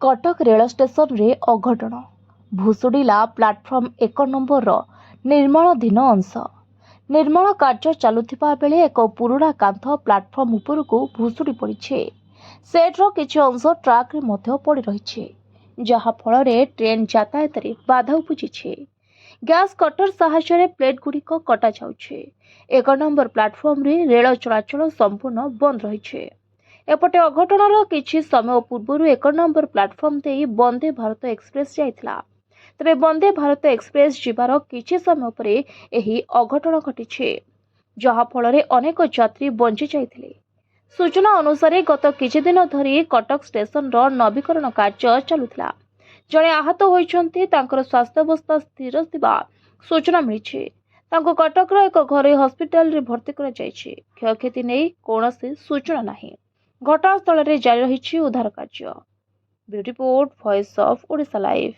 Cuttack rail station रे अघटन भुशुड़िला platform 1 number निर्माणाधीन अंश। निर्माण कार्य चलुथिबा बेले एक पुरुणा कांथ प्लाटफर्म उपरकू भुशुड़ी पड़िछे। सेट्र किछि अंश ट्राक रे मध्य पड़ी रहिछे, जहा फल रे ट्रेन यातायात रे बाधा उपजिछे। गैस कटर साहाय्य प्लेट गुड़िक कटा जाउछे। 1 नंबर प्लाटफर्म रे रेल चलाचल संपूर्ण बंद रहिछे। एपटे अघटनर किछि समय पूर्व 1 नंबर प्लाटफर्म देई वंदे भारत एक्सप्रेस जाइथिला। तबे वंदे भारत एक्सप्रेस जिबार किछि समय परे एही अघटन घटिछे, जहा फल अनेक यात्री बंची जाइथिले। सूचना अनुसार गत किछि दिन धरी कटक स्टेशन रो नवीकरण कार्य चलुथिला। जणे आहत होइछन्ती, तांकर स्वास्थ्य अवस्था स्थिर थिबा सूचना मिलिछे। तांको कटक रो एक घरोई हॉस्पिटल रे भर्ती करा जायछि। क्षयक्षति नै कोनोसी सूचना नाही। घटनास्थल रे जारी रहिछि उद्धार कार्य। Bureau report, voice of Odisha live.